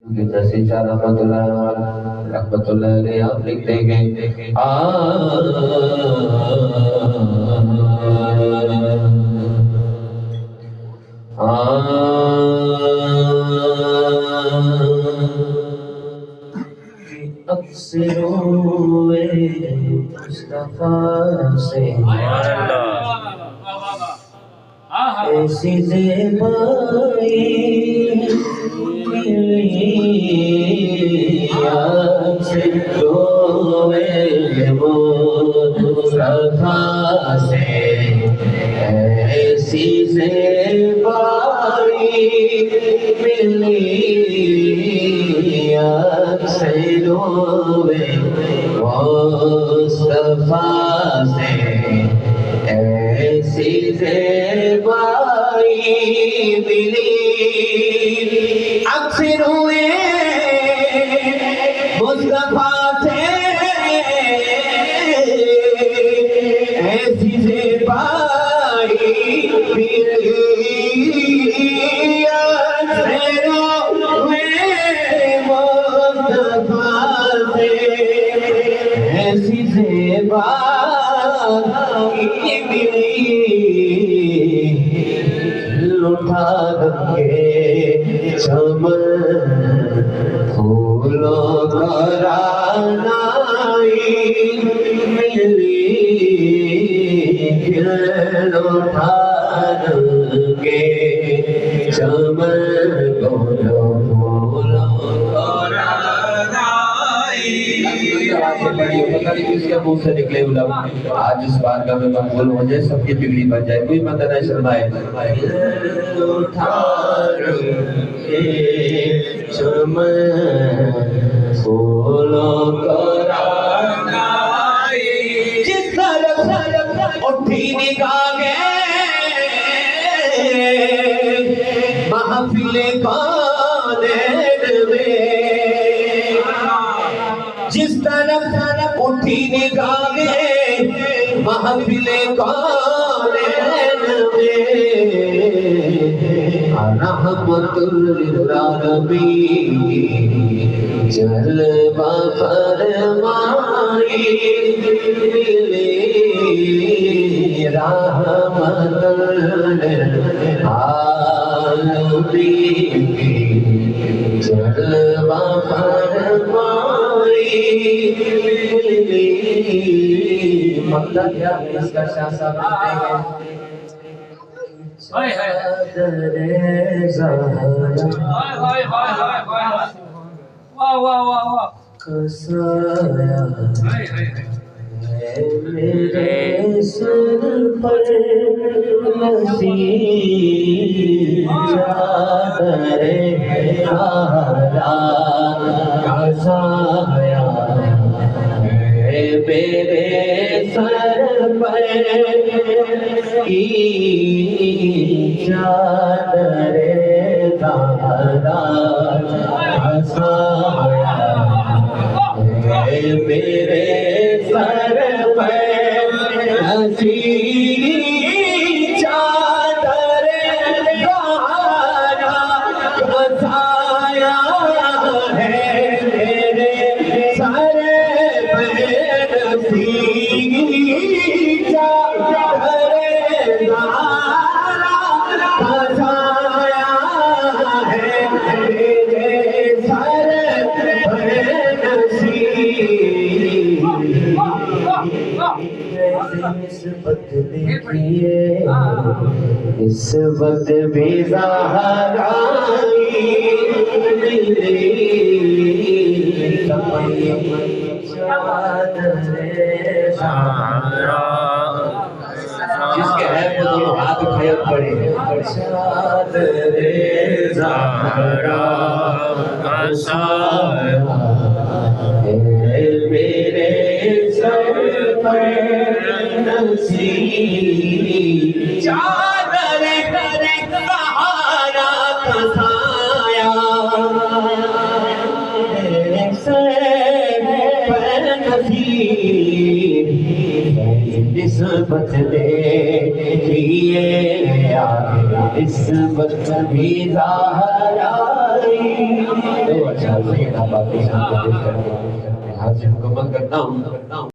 جیسے شاہ رحمت اللہ علیہ آپ لکھتے گئے اکثروے مصطفیٰ سے ایسی زیبائی اکثروے مصطفیٰ سے ایسی زیبائی ملی اکثروے مصطفیٰ سے ایسی زیبائی ملی اکثروے مصطفیٰ سے ایسی زیبائی ملی اکثروے مصطفیٰ سے ایسی زیبائی ملی اٹھا کے چمن پھولوں کا رانائی ملی اٹھا کے چمن پھولوں کا رانائی پتہ نہیں کس کے منہ سے نکلے علم آج اس بات کا میں مقبول ہو جائے سب کی بگڑی بن جائے کوئی مدد نہ شرمائے چمن پھولوں کا رانائی جس طرف اٹھی نگاہیں محفل کانین میں جس طرف اٹھی نگاہیں محفل کانین میں رحمت للعالمین جلوہ فرمائی ملی رحمت للعالمین جلوہ فرمائی ملی مطلب کیا ہے اس کا شاہ صاحب کہتے ہیں میرے سر پر نصیب چادر کا سایہ میرے سر پر کی چادر کا سایہ میرے سر پر نصیب چادر کا سایہ ہے میرے سر پر نصیب چادر کا سایہ ہے میرے سر پر نصیب اس وقت بھی زہرائی ملی جس کے ہے وہ دونوں ہاتھ اٹھائے پڑے چادر زہرا کا سایہ میرے سر پر نصیب چادر سہارا کا سایہ میرے سر پر نصیب نسبت دے لیے اس وقت بھی ظاہر آئی. تو اچھا سے باقی شان کو پیش کرتے ہیں. یہاں سے مکمل کرتا ہوں.